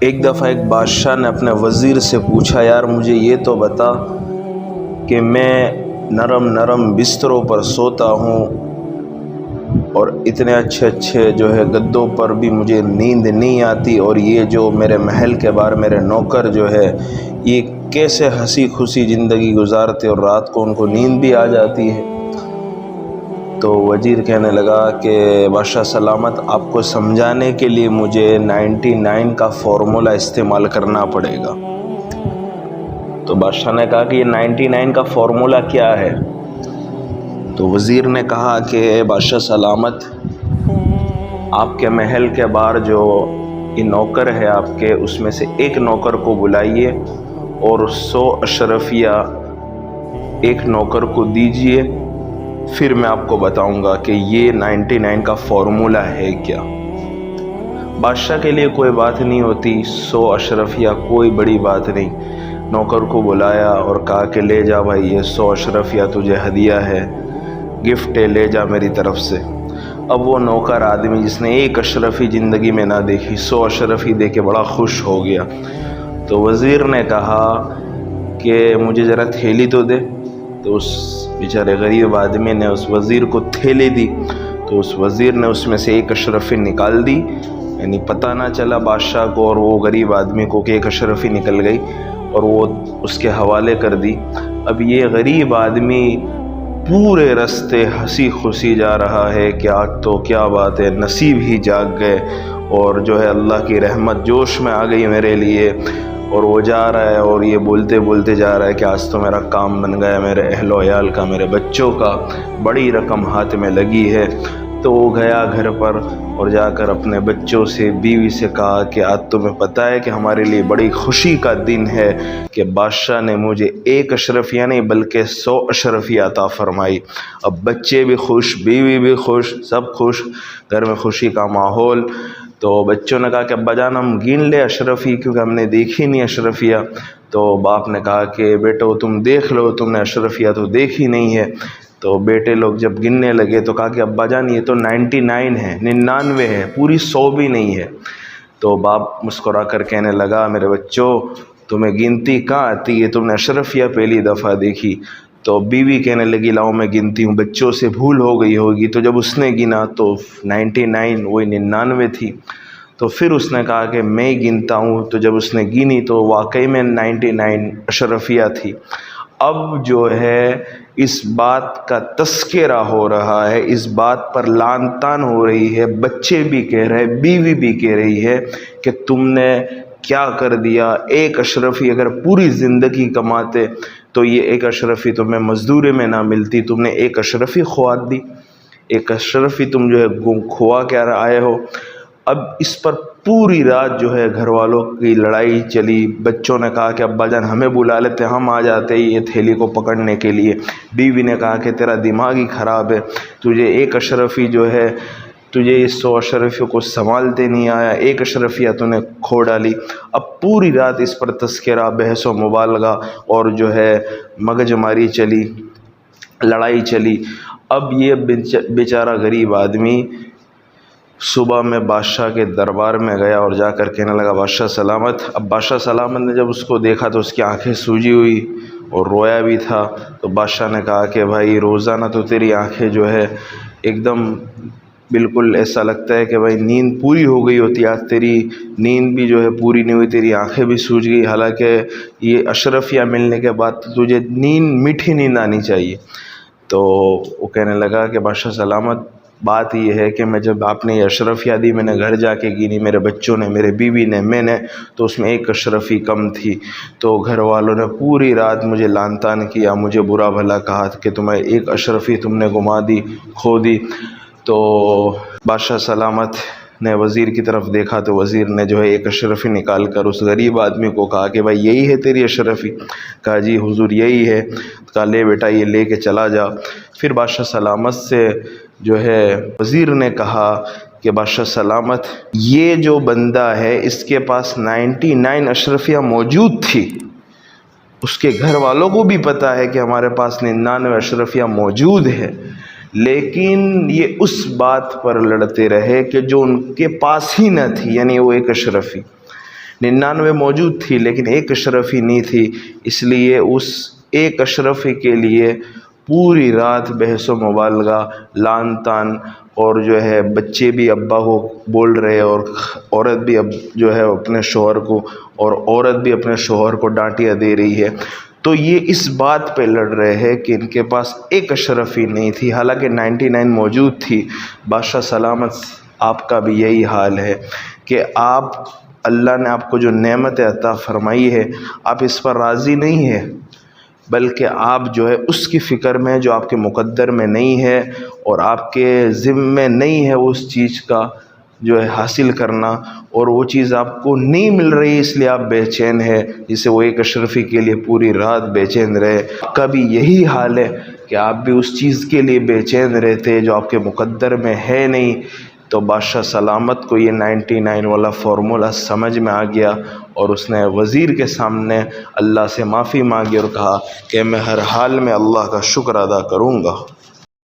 ایک دفعہ ایک بادشاہ نے اپنے وزیر سے پوچھا، یار مجھے یہ تو بتا کہ میں نرم نرم بستروں پر سوتا ہوں اور اتنے اچھے اچھے جو ہے گدوں پر بھی مجھے نیند نہیں آتی، اور یہ جو میرے محل کے باہر میرے نوکر جو ہے یہ کیسے ہنسی خوشی زندگی گزارتے اور رات کو ان کو نیند بھی آ جاتی ہے۔ تو وزیر کہنے لگا کہ بادشاہ سلامت، آپ کو سمجھانے کے لیے مجھے 99 کا فارمولہ استعمال کرنا پڑے گا۔ تو بادشاہ نے کہا کہ یہ 99 کا فارمولہ کیا ہے؟ تو وزیر نے کہا کہ بادشاہ سلامت، آپ کے محل کے باہر جو یہ نوکر ہے آپ کے، اس میں سے ایک نوکر کو بلائیے اور 100 اشرفیہ ایک نوکر کو دیجئے، پھر میں آپ کو بتاؤں گا کہ یہ 99 کا فارمولہ ہے کیا۔ بادشاہ کے لیے کوئی بات نہیں ہوتی، 100 اشرفیہ کوئی بڑی بات نہیں۔ نوکر کو بلایا اور کہا کہ لے جا بھائی، یہ 100 اشرفیہ تجھے ہدیہ ہے، گفٹ ہے، لے جا میری طرف سے۔ اب وہ نوکر آدمی جس نے ایک اشرفی زندگی میں نہ دیکھی، 100 اشرفی دے کے بڑا خوش ہو گیا۔ تو وزیر نے کہا کہ مجھے ذرا تھیلی تو دے۔ تو اس بیچارے غریب آدمی نے اس وزیر کو تھیلی دی، تو اس وزیر نے اس میں سے ایک اشرفی نکال دی، یعنی پتہ نہ چلا بادشاہ کو اور وہ غریب آدمی کو کہ ایک اشرفی نکل گئی، اور وہ اس کے حوالے کر دی۔ اب یہ غریب آدمی پورے رستے ہنسی خوشی جا رہا ہے کہ آج تو کیا بات ہے، نصیب ہی جاگ گئے، اور جو ہے اللہ کی رحمت جوش میں آ گئی میرے لیے۔ اور وہ جا رہا ہے اور یہ بولتے بولتے جا رہا ہے کہ آج تو میرا کام بن گیا، میرے اہل و عیال کا، میرے بچوں کا، بڑی رقم ہاتھ میں لگی ہے۔ تو وہ گیا گھر پر اور جا کر اپنے بچوں سے، بیوی سے کہا کہ آج تمہیں پتہ ہے کہ ہمارے لیے بڑی خوشی کا دن ہے کہ بادشاہ نے مجھے ایک اشرفیہ نہیں بلکہ 100 اشرفیہ عطا فرمائی۔ اب بچے بھی خوش، بیوی بھی خوش، سب خوش، گھر میں خوشی کا ماحول۔ تو بچوں نے کہا کہ ابا جان ہم گن لے اشرفی، کیونکہ ہم نے دیکھی نہیں اشرفیہ۔ تو باپ نے کہا کہ بیٹو تم دیکھ لو، تم نے اشرفیہ تو دیکھی نہیں ہے۔ تو بیٹے لوگ جب گننے لگے تو کہا کہ ابا جان یہ تو 99 ہے، 99 ہے، پوری 100 بھی نہیں ہے۔ تو باپ مسکرا کر کہنے لگا میرے بچوں تمہیں گنتی کہاں آتی ہے، تم نے اشرفیہ پہلی دفعہ دیکھی۔ تو بیوی کہنے لگی لاؤ میں گنتی ہوں، بچوں سے بھول ہو گئی ہوگی۔ تو جب اس نے گنا تو 99 وہی 99 تھی۔ تو پھر اس نے کہا کہ میں گنتا ہوں، تو جب اس نے گنی تو واقعی میں 99 اشرفیہ تھی۔ اب جو ہے اس بات کا تذکرہ ہو رہا ہے، اس بات پر لعن طعن ہو رہی ہے، بچے بھی کہہ رہے، بیوی بھی کہہ رہی ہے کہ تم نے کیا کر دیا، ایک اشرفی اگر پوری زندگی کماتے تو یہ ایک اشرفی تمہیں مزدوری میں نہ ملتی، تم نے ایک اشرفی کھوا دی، ایک اشرفی تم جو ہے کھوا کے آئے ہو۔ اب اس پر پوری رات جو ہے گھر والوں کی لڑائی چلی۔ بچوں نے کہا کہ ابا جان ہمیں بلا لیتے، ہم آ جاتے یہ تھیلی کو پکڑنے کے لیے۔ بیوی نے کہا کہ تیرا دماغ ہی خراب ہے، تجھے ایک اشرفی جو ہے، تجھے اس 100 اشرفیوں کو سنبھالتے نہیں آیا، ایک اشرفیہ تو نے کھو ڈالی۔ اب پوری رات اس پر تذکرہ، بحث و مبالغہ اور جو ہے مگج ماری چلی، لڑائی چلی۔ اب یہ بیچارہ غریب آدمی صبح میں بادشاہ کے دربار میں گیا اور جا کر کہنے لگا بادشاہ سلامت۔ اب بادشاہ سلامت نے جب اس کو دیکھا تو اس کی آنکھیں سوجی ہوئی اور رویا بھی تھا۔ تو بادشاہ نے کہا کہ بھائی روزانہ تو تیری آنکھیں جو ہے ایک دم بالکل ایسا لگتا ہے کہ بھائی نیند پوری ہو گئی ہوتی، آج تیری نیند بھی جو ہے پوری نہیں ہوئی، تیری آنکھیں بھی سوج گئی، حالانکہ یہ اشرفیہ ملنے کے بعد تجھے نیند میٹھی نیند آنی چاہیے۔ تو وہ کہنے لگا کہ بادشاہ سلامت بات یہ ہے کہ میں جب آپ نے یہ اشرفیہ دی، میں نے گھر جا کے گنی، میرے بچوں نے، میرے بیوی نے، میں نے، تو اس میں ایک اشرفی کم تھی۔ تو گھر والوں نے پوری رات مجھے لعن طعن کیا، مجھے برا بھلا کہا کہ تمہیں ایک اشرفی تم نے گما دی، کھو دی۔ تو بادشاہ سلامت نے وزیر کی طرف دیکھا تو وزیر نے جو ہے ایک اشرفی نکال کر اس غریب آدمی کو کہا کہ بھائی یہی ہے تیری اشرفی؟ کہا جی حضور یہی ہے۔ کہا لے بیٹا یہ لے کے چلا جا۔ پھر بادشاہ سلامت سے جو ہے وزیر نے کہا کہ بادشاہ سلامت یہ جو بندہ ہے اس کے پاس 99 اشرفیہ موجود تھی، اس کے گھر والوں کو بھی پتہ ہے کہ ہمارے پاس 99 اشرفیہ موجود ہے، لیکن یہ اس بات پر لڑتے رہے کہ جو ان کے پاس ہی نہ تھی، یعنی وہ ایک اشرفی۔ 99 موجود تھی لیکن ایک اشرفی نہیں تھی، اس لیے اس ایک اشرفی کے لیے پوری رات بحث و مبالغہ، لان تان، اور جو ہے بچے بھی ابا کو بول رہے اور عورت بھی اب جو ہے اپنے شوہر کو، اور عورت بھی اپنے شوہر کو ڈانٹیاں دے رہی ہے۔ تو یہ اس بات پہ لڑ رہے ہیں کہ ان کے پاس ایک اشرفی نہیں تھی، حالانکہ 99 موجود تھی۔ بادشاہ سلامت آپ کا بھی یہی حال ہے کہ آپ، اللہ نے آپ کو جو نعمت عطا فرمائی ہے، آپ اس پر راضی نہیں ہے، بلکہ آپ جو ہے اس کی فکر میں جو آپ کے مقدر میں نہیں ہے اور آپ کے ذمے میں نہیں ہے اس چیز کا جو ہے حاصل کرنا، اور وہ چیز آپ کو نہیں مل رہی اس لیے آپ بے چین ہے، جسے وہ ایک اشرفی کے لیے پوری رات بے چین رہے۔ آپ کا بھی یہی حال ہے کہ آپ بھی اس چیز کے لیے بے چین رہتے جو آپ کے مقدر میں ہے نہیں۔ تو بادشاہ سلامت کو یہ 99 والا فارمولا سمجھ میں آ گیا، اور اس نے وزیر کے سامنے اللہ سے معافی مانگی اور کہا کہ میں ہر حال میں اللہ کا شکر ادا کروں گا۔